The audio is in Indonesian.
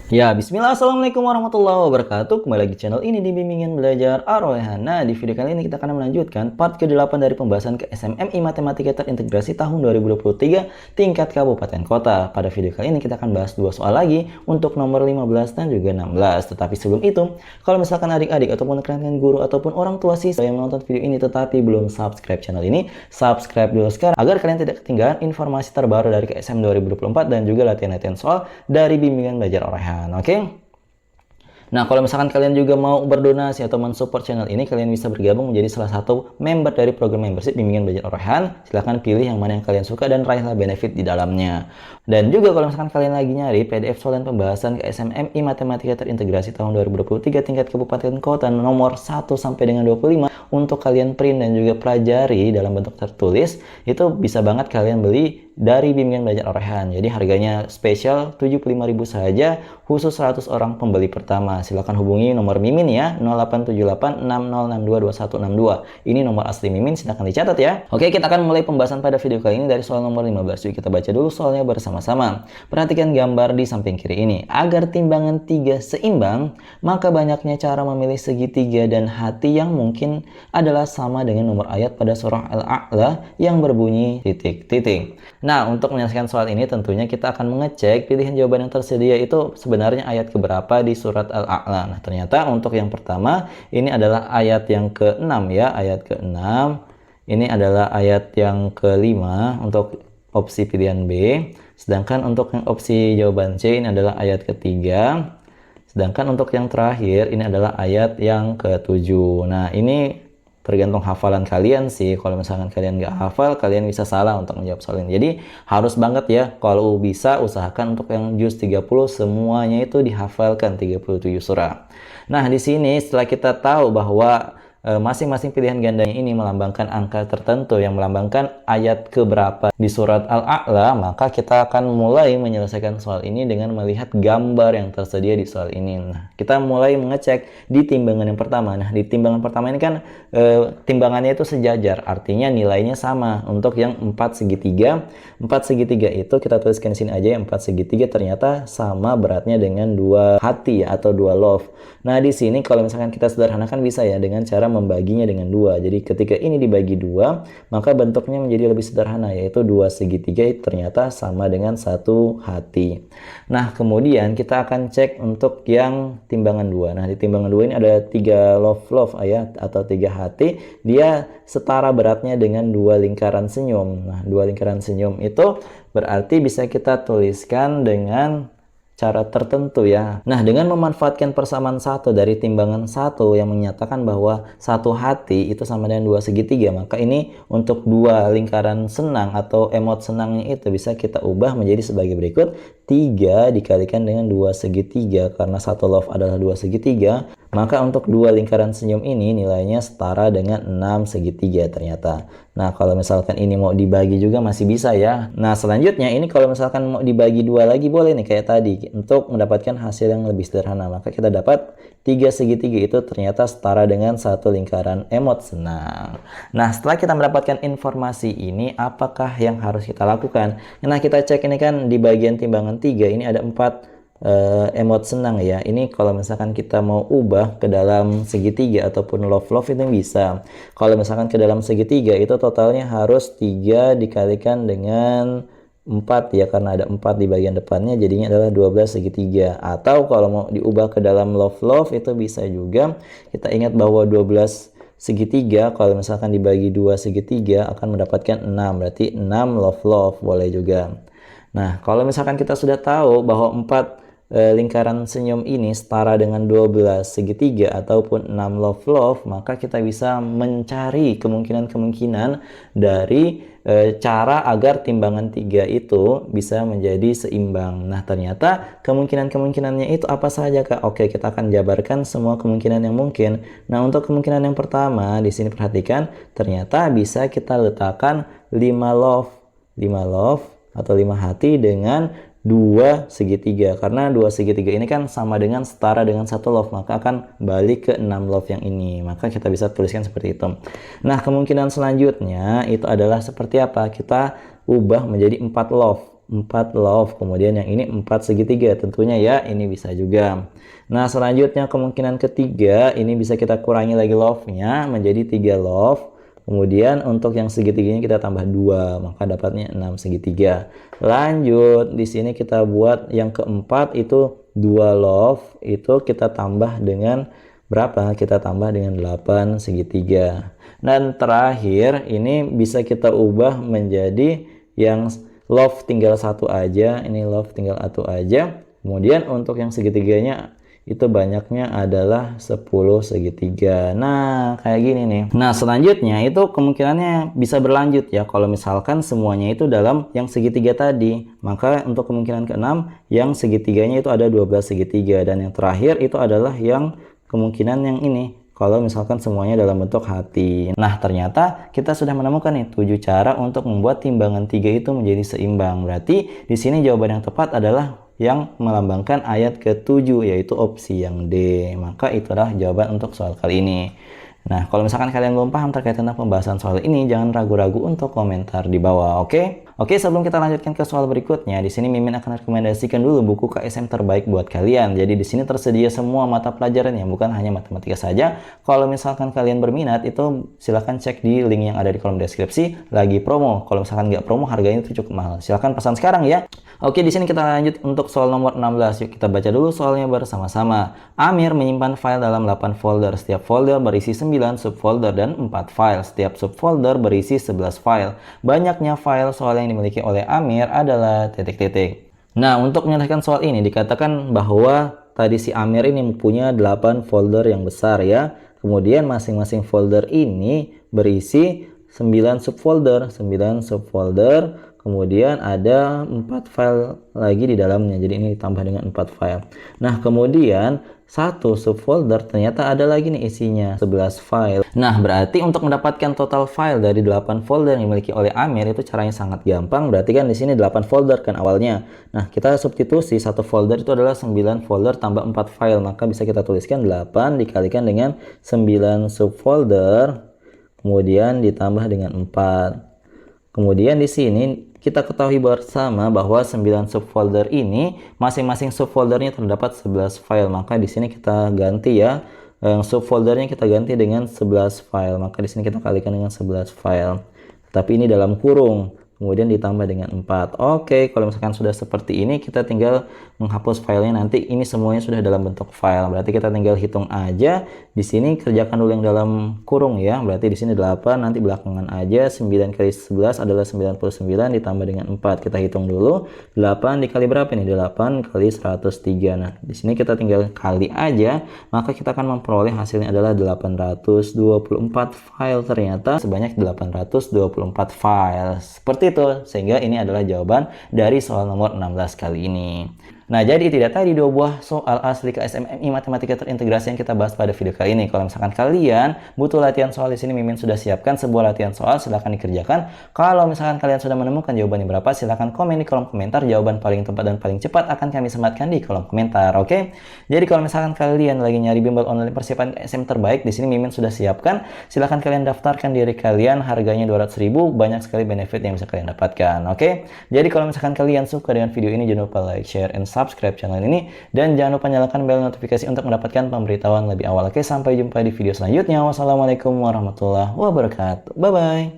Ya, bismillah, assalamualaikum warahmatullahi wabarakatuh. Kembali lagi di channel ini di Bimbingan Belajar Ar-Rayhan. Nah, di video kali ini kita akan melanjutkan part ke-8 dari pembahasan ke SMMI Matematika Terintegrasi tahun 2023 tingkat kabupaten kota. Pada video kali ini kita akan bahas dua soal lagi untuk nomor 15 dan juga 16. Tetapi sebelum itu, kalau misalkan adik-adik ataupun kalian guru ataupun orang tua siswa yang menonton video ini tetapi belum subscribe channel ini, subscribe dulu sekarang agar kalian tidak ketinggalan informasi terbaru dari KSM 2024 dan juga latihan-latihan soal dari Bimbingan Belajar Ar-Rayhan. Oke. Nah, kalau misalkan kalian juga mau berdonasi atau mensupport channel ini, kalian bisa bergabung menjadi salah satu member dari program membership Bimbingan Belajar Ar-Rayhan. Silahkan pilih yang mana yang kalian suka dan raihlah benefit di dalamnya. Dan juga kalau misalkan kalian lagi nyari PDF soal dan pembahasan ke SMMI Matematika Terintegrasi tahun 2023 tingkat kabupaten kota nomor 1 sampai dengan 25 untuk kalian print dan juga pelajari dalam bentuk tertulis, itu bisa banget kalian beli dari Bimbingan Belajar Ar-Rayhan. Jadi harganya spesial 75.000 saja khusus 100 orang pembeli pertama. Silakan hubungi nomor Mimin ya, 087860622162. Ini nomor asli Mimin, silakan dicatat ya. Oke, kita akan mulai pembahasan pada video kali ini dari soal nomor 15. Yuk kita baca dulu soalnya bersama-sama. Perhatikan gambar di samping kiri ini. Agar timbangan 3 seimbang, maka banyaknya cara memilih segitiga dan hati yang mungkin adalah sama dengan nomor ayat pada surah Al-A'la yang berbunyi titik-titik. Nah, untuk menyelesaikan soal ini tentunya kita akan mengecek pilihan jawaban yang tersedia itu sebenarnya ayat keberapa di surat Al-A'la. Nah, ternyata untuk yang pertama ini adalah ayat yang ke-6 ya, ayat ke-6. Ini adalah ayat yang ke-5 untuk opsi pilihan B. Sedangkan untuk yang opsi jawaban C ini adalah ayat ketiga. Sedangkan untuk yang terakhir ini adalah ayat yang ke-7. Nah, ini tergantung hafalan kalian sih. Kalau misalkan kalian nggak hafal, kalian bisa salah untuk menjawab soal ini. Jadi harus banget ya, kalau bisa usahakan untuk yang juz 30 semuanya itu dihafalkan 37 surah. Nah, di sini setelah kita tahu bahwa masing-masing pilihan gandanya ini melambangkan angka tertentu yang melambangkan ayat keberapa di surat Al-A'la, maka kita akan mulai menyelesaikan soal ini dengan melihat gambar yang tersedia di soal ini. Nah, kita mulai mengecek di timbangan yang pertama. Nah, di timbangan pertama ini kan timbangannya itu sejajar, artinya nilainya sama. Untuk yang 4 segitiga, 4 segitiga itu kita tuliskan di sini aja, 4 segitiga ternyata sama beratnya dengan 2 hati ya, atau 2 love. Nah, di sini kalau misalkan kita sederhanakan bisa ya dengan cara membaginya dengan 2. Jadi ketika ini dibagi 2, maka bentuknya menjadi lebih sederhana, yaitu 2 segitiga itu ternyata sama dengan 1 hati. Nah, kemudian kita akan cek untuk yang timbangan 2. Nah, di timbangan 2 ini ada 3 love ya, atau 3 hati. Dia setara beratnya dengan 2 lingkaran senyum. Nah, 2 lingkaran senyum itu berarti bisa kita tuliskan dengan cara tertentu ya. Nah, dengan memanfaatkan persamaan 1 dari timbangan 1 yang menyatakan bahwa 1 hati itu sama dengan 2 segitiga, maka ini untuk 2 lingkaran senang atau emot senangnya itu bisa kita ubah menjadi sebagai berikut. 3 dikalikan dengan 2 segitiga, karena 1 love adalah 2 segitiga, maka untuk 2 lingkaran senyum ini nilainya setara dengan 6 segitiga ternyata. Nah, kalau misalkan ini mau dibagi juga masih bisa ya. Nah, selanjutnya ini kalau misalkan mau dibagi 2 lagi boleh nih kayak tadi, untuk mendapatkan hasil yang lebih sederhana. Maka kita dapat 3 segitiga itu ternyata setara dengan 1 lingkaran emot senang. Nah, setelah kita mendapatkan informasi ini, apakah yang harus kita lakukan? Nah, kita cek ini kan di bagian timbangan 3 ini ada 4 emot senang ya. Ini kalau misalkan kita mau ubah ke dalam segitiga ataupun love itu bisa. Kalau misalkan ke dalam segitiga itu totalnya harus 3 dikalikan dengan 4 ya, karena ada 4 di bagian depannya, jadinya adalah 12 segitiga. Atau kalau mau diubah ke dalam love itu bisa juga. Kita ingat bahwa 12 segitiga kalau misalkan dibagi 2 segitiga akan mendapatkan 6, berarti 6 love boleh juga. Nah, kalau misalkan kita sudah tahu bahwa 4 lingkaran senyum ini setara dengan 12 segitiga ataupun 6 love, maka kita bisa mencari kemungkinan-kemungkinan dari cara agar timbangan 3 itu bisa menjadi seimbang. Nah, ternyata kemungkinan-kemungkinannya itu apa saja, Kak? Oke, kita akan jabarkan semua kemungkinan yang mungkin. Nah, untuk kemungkinan yang pertama, di sini perhatikan, ternyata bisa kita letakkan 5 love atau 5 hati dengan 2 segitiga, karena 2 segitiga ini kan sama dengan setara dengan 1 love, maka akan balik ke 6 love yang ini. Maka kita bisa tuliskan seperti itu. Nah, kemungkinan selanjutnya itu adalah seperti apa? Kita ubah menjadi 4 love. 4 love, kemudian yang ini 4 segitiga tentunya ya, ini bisa juga. Nah, selanjutnya kemungkinan ketiga, ini bisa kita kurangi lagi love-nya menjadi 3 love. Kemudian untuk yang segitiganya kita tambah 2, maka dapatnya 6 segitiga. Lanjut, di sini kita buat yang keempat itu 2 love, itu kita tambah dengan berapa? Kita tambah dengan 8 segitiga. Dan terakhir, ini bisa kita ubah menjadi yang love tinggal satu aja, ini love tinggal satu aja. Kemudian untuk yang segitiganya itu banyaknya adalah 10 segitiga. Nah, kayak gini nih. Nah, selanjutnya itu kemungkinannya bisa berlanjut ya. Kalau misalkan semuanya itu dalam yang segitiga tadi, maka untuk kemungkinan keenam yang segitiganya itu ada 12 segitiga. Dan yang terakhir itu adalah yang kemungkinan yang ini, kalau misalkan semuanya dalam bentuk hati. Nah, ternyata kita sudah menemukan nih 7 cara untuk membuat timbangan 3 itu menjadi seimbang. Berarti di sini jawaban yang tepat adalah yang melambangkan ayat ke-7, yaitu opsi yang D. Maka itulah jawaban untuk soal kali ini. Nah, kalau misalkan kalian belum paham terkait tentang pembahasan soal ini, jangan ragu-ragu untuk komentar di bawah, oke? Oke, sebelum kita lanjutkan ke soal berikutnya, di sini Mimin akan rekomendasikan dulu buku KSM terbaik buat kalian. Jadi di sini tersedia semua mata pelajaran yang bukan hanya matematika saja. Kalau misalkan kalian berminat, itu silahkan cek di link yang ada di kolom deskripsi. Lagi promo. Kalau misalkan nggak promo, harganya itu cukup mahal. Silahkan pesan sekarang ya. Oke, di sini kita lanjut untuk soal nomor 16. Yuk kita baca dulu soalnya bersama-sama. Amir menyimpan file dalam 8 folder. Setiap folder berisi 9 subfolder dan 4 file. Setiap subfolder berisi 11 file. Banyaknya file soal yang dimiliki oleh Amir adalah titik-titik. Nah, untuk menyelesaikan soal ini dikatakan bahwa tadi si Amir ini mempunyai 8 folder yang besar ya. Kemudian masing-masing folder ini berisi 9 subfolder, kemudian ada 4 file lagi di dalamnya. Jadi ini ditambah dengan 4 file. Nah, kemudian satu subfolder ternyata ada lagi nih isinya 11 file. Nah, berarti untuk mendapatkan total file dari 8 folder yang dimiliki oleh Amir itu caranya sangat gampang. Berarti kan di sini 8 folder kan awalnya. Nah, kita substitusi satu folder itu adalah 9 folder tambah 4 file. Maka bisa kita tuliskan 8 dikalikan dengan 9 subfolder kemudian ditambah dengan 4. Kemudian di sini kita ketahui bersama bahwa 9 subfolder ini masing-masing subfoldernya terdapat 11 file. Maka di sini kita ganti ya. Subfoldernya kita ganti dengan 11 file. Maka di sini kita kalikan dengan 11 file. Tapi ini dalam kurung. Kemudian ditambah dengan 4. Oke, kalau misalkan sudah seperti ini, kita tinggal menghapus filenya. Nanti ini semuanya sudah dalam bentuk file. Berarti kita tinggal hitung aja. Di sini kerjakan dulu yang dalam kurung ya. Berarti di sini 8, nanti belakangan aja. 9 kali 11 adalah 99 ditambah dengan 4. Kita hitung dulu. 8 dikali berapa nih? 8 kali 103. Nah, di sini kita tinggal kali aja. Maka kita akan memperoleh hasilnya adalah 824 file. Ternyata sebanyak 824 file. Seperti itu, sehingga ini adalah jawaban dari soal nomor 16 kali ini. Nah, jadi tidak tadi 2 buah soal asli KSMMI Matematika Terintegrasi yang kita bahas pada video kali ini. Kalau misalkan kalian butuh latihan soal di sini, Mimin sudah siapkan sebuah latihan soal, silahkan dikerjakan. Kalau misalkan kalian sudah menemukan jawabannya berapa, silahkan komen di kolom komentar. Jawaban paling tepat dan paling cepat akan kami sematkan di kolom komentar, oke? Jadi kalau misalkan kalian lagi nyari bimbel online persiapan KSM terbaik, di sini Mimin sudah siapkan. Silahkan kalian daftarkan diri kalian, harganya 200.000, banyak sekali benefit yang bisa kalian dapatkan, oke? Jadi kalau misalkan kalian suka dengan video ini, jangan lupa like, share, and subscribe channel ini, dan jangan lupa nyalakan bel notifikasi untuk mendapatkan pemberitahuan lebih awal. Oke, sampai jumpa di video selanjutnya. Wassalamualaikum warahmatullahi wabarakatuh. Bye bye.